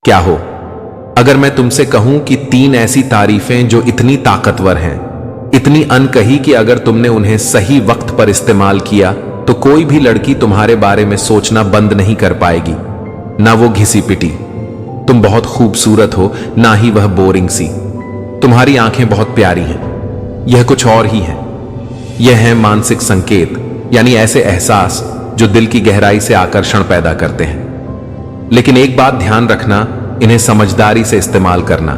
क्या हो अगर मैं तुमसे कहूं कि 3 ऐसी तारीफें जो इतनी ताकतवर हैं, इतनी अनकही कि अगर तुमने उन्हें सही वक्त पर इस्तेमाल किया तो कोई भी लड़की तुम्हारे बारे में सोचना बंद नहीं कर पाएगी। ना वो घिसी पिटी, तुम बहुत खूबसूरत हो, ना ही वह बोरिंग सी। तुम्हारी आंखें बहुत प्यारी हैं। यह कुछ और ही है। यह है मानसिक संकेत, यानी ऐसे एहसास जो दिल की गहराई से आकर्षण पैदा करते हैं। लेकिन एक बात ध्यान रखना, इन्हें समझदारी से इस्तेमाल करना,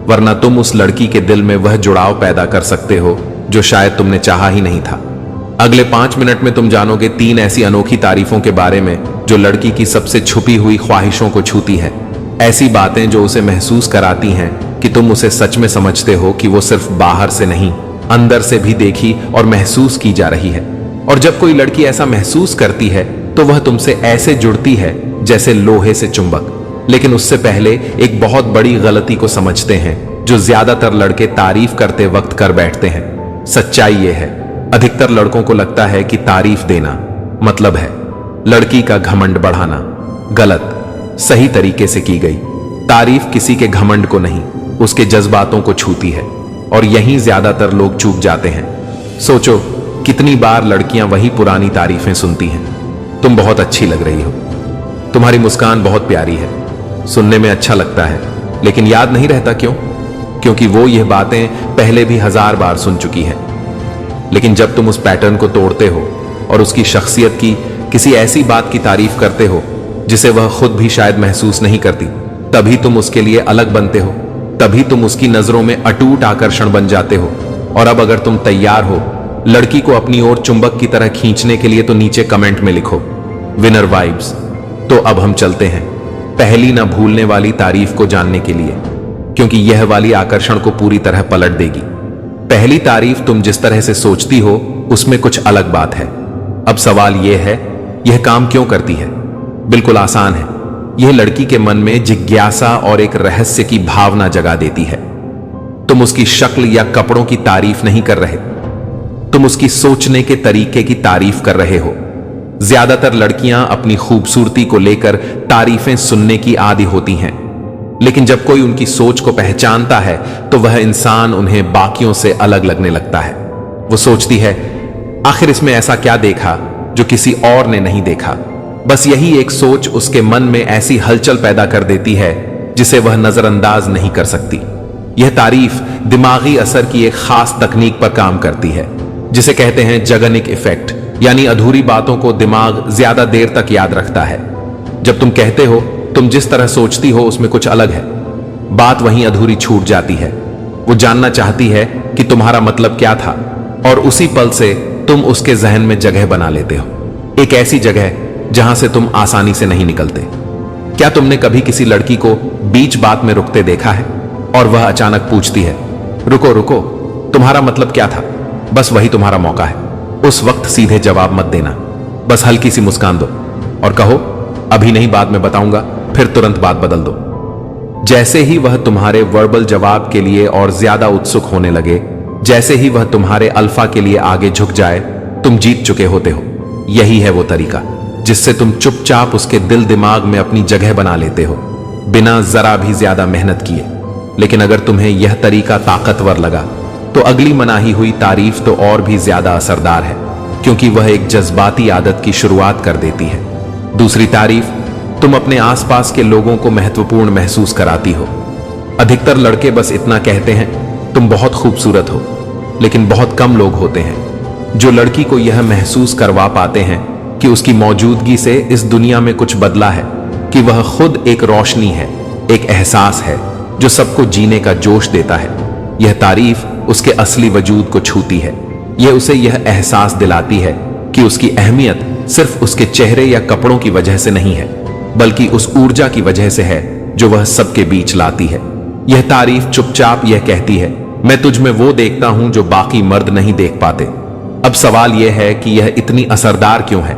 वरना तुम उस लड़की के दिल में वह जुड़ाव पैदा कर सकते हो जो शायद तुमने चाहा ही नहीं था। अगले 5 मिनट में तुम जानोगे 3 ऐसी अनोखी तारीफों के बारे में जो लड़की की सबसे छुपी हुई ख्वाहिशों को छूती है। ऐसी बातें जो उसे महसूस कराती हैं कि तुम उसे सच में समझते हो कि वो सिर्फ बाहर से नहीं, अंदर से भी देखी और महसूस की जा रही है। और जब कोई लड़की ऐसा महसूस करती है तो वह तुमसे ऐसे जुड़ती है जैसे लोहे से चुंबक। लेकिन उससे पहले एक बहुत बड़ी गलती को समझते हैं जो ज्यादातर लड़के तारीफ करते वक्त कर बैठते हैं। सच्चाई यह है, अधिकतर लड़कों को लगता है कि तारीफ देना मतलब है लड़की का घमंड बढ़ाना। गलत। सही तरीके से की गई तारीफ किसी के घमंड को नहीं, उसके जज्बातों को छूती है। और यहीं ज्यादातर लोग चूक जाते हैं। सोचो कितनी बार लड़कियां वही पुरानी तारीफें सुनती हैं। तुम बहुत अच्छी लग रही हो, तुम्हारी मुस्कान बहुत प्यारी है, सुनने में अच्छा लगता है, लेकिन याद नहीं रहता। क्यों? क्योंकि वो यह बातें पहले भी 1000 बार सुन चुकी है। लेकिन जब तुम उस पैटर्न को तोड़ते हो और उसकी शख्सियत की किसी ऐसी बात की तारीफ करते हो जिसे वह खुद भी शायद महसूस नहीं करती, तभी तुम उसके लिए अलग बनते हो। तभी तुम उसकी नजरों में अटूट आकर्षण बन जाते हो। और अब अगर तुम तैयार हो लड़की को अपनी ओर चुंबक की तरह खींचने के लिए तो नीचे कमेंट में लिखो विनर वाइब्स। तो अब हम चलते हैं पहली ना भूलने वाली तारीफ को जानने के लिए, क्योंकि यह वाली आकर्षण को पूरी तरह पलट देगी। पहली तारीफ तुम जिस तरह से सोचती हो उसमें कुछ अलग बात है। अब सवाल यह है, यह काम क्यों करती है? बिल्कुल आसान है। यह लड़की के मन में जिज्ञासा और एक रहस्य की भावना जगा देती है। तुम उसकी शक्ल या कपड़ों की तारीफ नहीं कर रहे, तुम उसकी सोचने के तरीके की तारीफ कर रहे हो। ज्यादातर लड़कियां अपनी खूबसूरती को लेकर तारीफें सुनने की आदी होती हैं, लेकिन जब कोई उनकी सोच को पहचानता है तो वह इंसान उन्हें बाकियों से अलग लगने लगता है। वो सोचती है, आखिर इसमें ऐसा क्या देखा जो किसी और ने नहीं देखा। बस यही एक सोच उसके मन में ऐसी हलचल पैदा कर देती है जिसे वह नजरअंदाज नहीं कर सकती। यह तारीफ दिमागी असर की एक खास तकनीक पर काम करती है जिसे कहते हैं जगनिक इफेक्ट, यानी अधूरी बातों को दिमाग ज्यादा देर तक याद रखता है। जब तुम कहते हो तुम जिस तरह सोचती हो उसमें कुछ अलग है, बात वहीं अधूरी छूट जाती है। वो जानना चाहती है कि तुम्हारा मतलब क्या था, और उसी पल से तुम उसके जहन में जगह बना लेते हो, एक ऐसी जगह जहां से तुम आसानी से नहीं निकलते। क्या तुमने कभी किसी लड़की को बीच बात में रुकते देखा है और वह अचानक पूछती है, रुको रुको, तुम्हारा मतलब क्या था? बस वही तुम्हारा मौका है। उस वक्त सीधे जवाब मत देना, बस हल्की सी मुस्कान दो और कहो, अभी नहीं, बाद में बताऊंगा। फिर तुरंत बात बदल दो। जैसे ही वह तुम्हारे वर्बल जवाब के लिए और ज्यादा उत्सुक होने लगे, जैसे ही वह तुम्हारे अल्फा के लिए आगे झुक जाए, तुम जीत चुके होते हो। यही है वो तरीका जिससे तुम चुपचाप उसके दिल दिमाग में अपनी जगह बना लेते हो, बिना जरा भी ज्यादा मेहनत किए। लेकिन अगर तुम्हें यह तरीका ताकतवर लगा तो अगली मनाही हुई तारीफ तो और भी ज्यादा असरदार है, क्योंकि वह एक जज्बाती आदत की शुरुआत कर देती है। दूसरी तारीफ, तुम अपने आसपास के लोगों को महत्वपूर्ण महसूस कराती हो। अधिकतर लड़के बस इतना कहते हैं, तुम बहुत खूबसूरत हो, लेकिन बहुत कम लोग होते हैं जो लड़की को यह महसूस करवा पाते हैं कि उसकी मौजूदगी से इस दुनिया में कुछ बदला है, कि वह खुद एक रोशनी है, एक एहसास है जो सबको जीने का जोश देता है। यह तारीफ उसके असली वजूद को छूती है। यह उसे यह एहसास दिलाती है कि उसकी अहमियत सिर्फ उसके चेहरे या कपड़ों की वजह से नहीं है, बल्कि उस ऊर्जा की वजह से है जो वह सबके बीच लाती है। यह तारीफ चुपचाप यह कहती है, मैं तुझ में वो देखता हूं जो बाकी मर्द नहीं देख पाते। अब सवाल यह है कि यह इतनी असरदार क्यों है?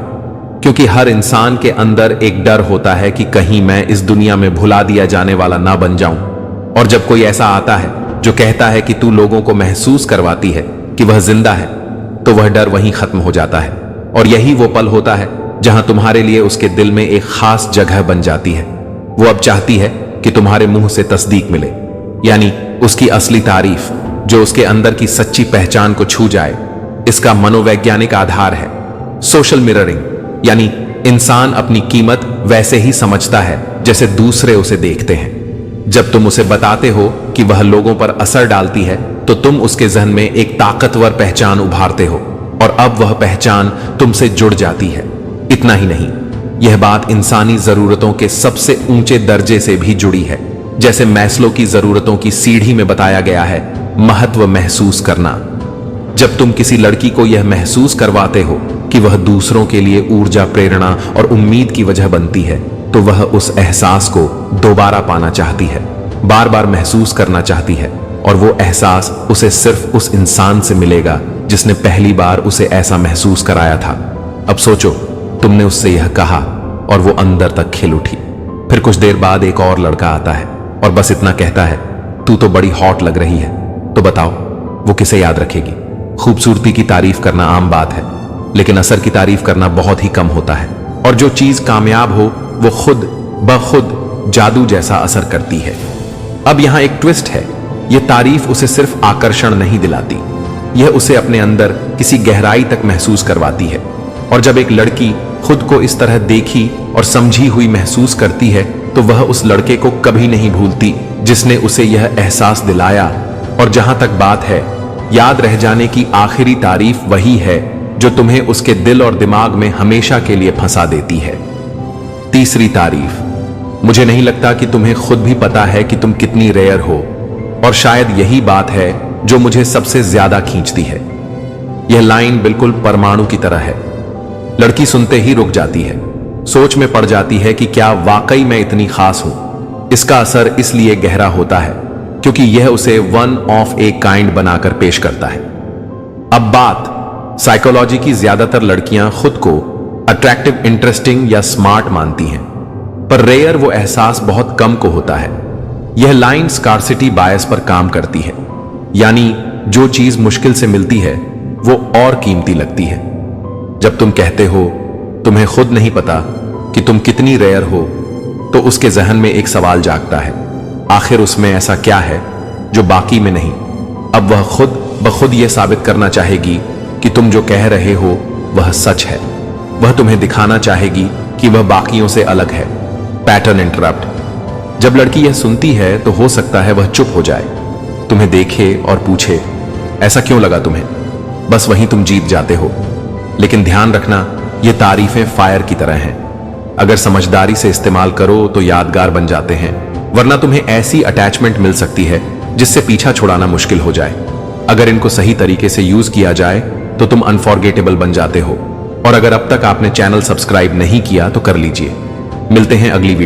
क्योंकि हर इंसान के अंदर एक डर होता है कि कहीं मैं इस दुनिया में भुला दिया जाने वाला ना बन जाऊं। और जब कोई ऐसा आता है जो कहता है कि तू लोगों को महसूस करवाती है कि वह जिंदा है, तो वह डर वहीं खत्म हो जाता है। और यही वो पल होता है जहां तुम्हारे लिए उसके दिल में एक खास जगह बन जाती है। वो अब चाहती है कि तुम्हारे मुंह से तस्दीक मिले, यानी उसकी असली तारीफ जो उसके अंदर की सच्ची पहचान को छू जाए। इसका मनोवैज्ञानिक आधार है सोशल मिररिंग, यानी इंसान अपनी कीमत वैसे ही समझता है जैसे दूसरे उसे देखते हैं। जब तुम उसे बताते हो कि वह लोगों पर असर डालती है तो तुम उसके जहन में एक ताकतवर पहचान उभारते हो और अब वह पहचान तुमसे जुड़ जाती है। इतना ही नहीं, यह बात इंसानी जरूरतों के सबसे ऊंचे दर्जे से भी जुड़ी है। जैसे मैस्लो की जरूरतों की सीढ़ी में बताया गया है, महत्व महसूस करना। जब तुम किसी लड़की को यह महसूस करवाते हो कि वह दूसरों के लिए ऊर्जा, प्रेरणा और उम्मीद की वजह बनती है, तो वह उस एहसास को दोबारा पाना चाहती है, बार बार महसूस करना चाहती है। और वो एहसास उसे सिर्फ उस इंसान से मिलेगा जिसने पहली बार उसे ऐसा महसूस कराया था। अब सोचो, तुमने उससे यह कहा और वो अंदर तक खिल उठी। फिर कुछ देर बाद एक और लड़का आता है और बस इतना कहता है, तू तो बड़ी हॉट लग रही है। तो बताओ, वो किसे याद रखेगी? खूबसूरती की तारीफ करना आम बात है, लेकिन असर की तारीफ करना बहुत ही कम होता है। और जो चीज कामयाब हो वो खुद ब खुद जादू जैसा असर करती है। अब यहां एक ट्विस्ट है, यह तारीफ उसे सिर्फ आकर्षण नहीं दिलाती, यह उसे अपने अंदर किसी गहराई तक महसूस करवाती है। और जब एक लड़की खुद को इस तरह देखी और समझी हुई महसूस करती है तो वह उस लड़के को कभी नहीं भूलती जिसने उसे यह एहसास दिलाया। और जहां तक बात है याद रह जाने की, आखिरी तारीफ वही है जो तुम्हें उसके दिल और दिमाग में हमेशा के लिए फंसा देती है। तीसरी तारीफ, मुझे नहीं लगता कि तुम्हें खुद भी पता है कि तुम कितनी रेयर हो, और शायद यही बात है जो मुझे सबसे ज्यादा खींचती है। यह लाइन बिल्कुल परमाणु की तरह है। लड़की सुनते ही रुक जाती है, सोच में पड़ जाती है कि क्या वाकई मैं इतनी खास हूं। इसका असर इसलिए गहरा होता है क्योंकि यह उसे वन ऑफ ए काइंड बनाकर पेश करता है। अब बात साइकोलॉजी की, ज्यादातर लड़कियां खुद को अट्रैक्टिव, इंटरेस्टिंग या स्मार्ट मानती हैं, पर रेयर वो एहसास बहुत कम को होता है। यह लाइन स्कार्सिटी बायस पर काम करती है, यानी जो चीज मुश्किल से मिलती है वो और कीमती लगती है। जब तुम कहते हो तुम्हें खुद नहीं पता कि तुम कितनी रेयर हो, तो उसके जहन में एक सवाल जागता है, आखिर उसमें ऐसा क्या है जो बाकी में नहीं। अब वह खुद ब खुद यह साबित करना चाहेगी कि तुम जो कह रहे हो वह सच है। वह तुम्हें दिखाना चाहेगी कि वह बाकियों से अलग है। पैटर्न इंटरप्ट, जब लड़की यह सुनती है तो हो सकता है वह चुप हो जाए, तुम्हें देखे और पूछे, ऐसा क्यों लगा तुम्हें? बस वहीं तुम जीत जाते हो। लेकिन ध्यान रखना, ये तारीफें फायर की तरह हैं। अगर समझदारी से इस्तेमाल करो तो यादगार बन जाते हैं, वरना तुम्हें ऐसी अटैचमेंट मिल सकती है जिससे पीछा छुड़ाना मुश्किल हो जाए। अगर इनको सही तरीके से यूज किया जाए तो तुम अनफॉरगेटेबल बन जाते हो। और अगर अब तक आपने चैनल सब्सक्राइब नहीं किया तो कर लीजिए। मिलते हैं अगली वीडियो।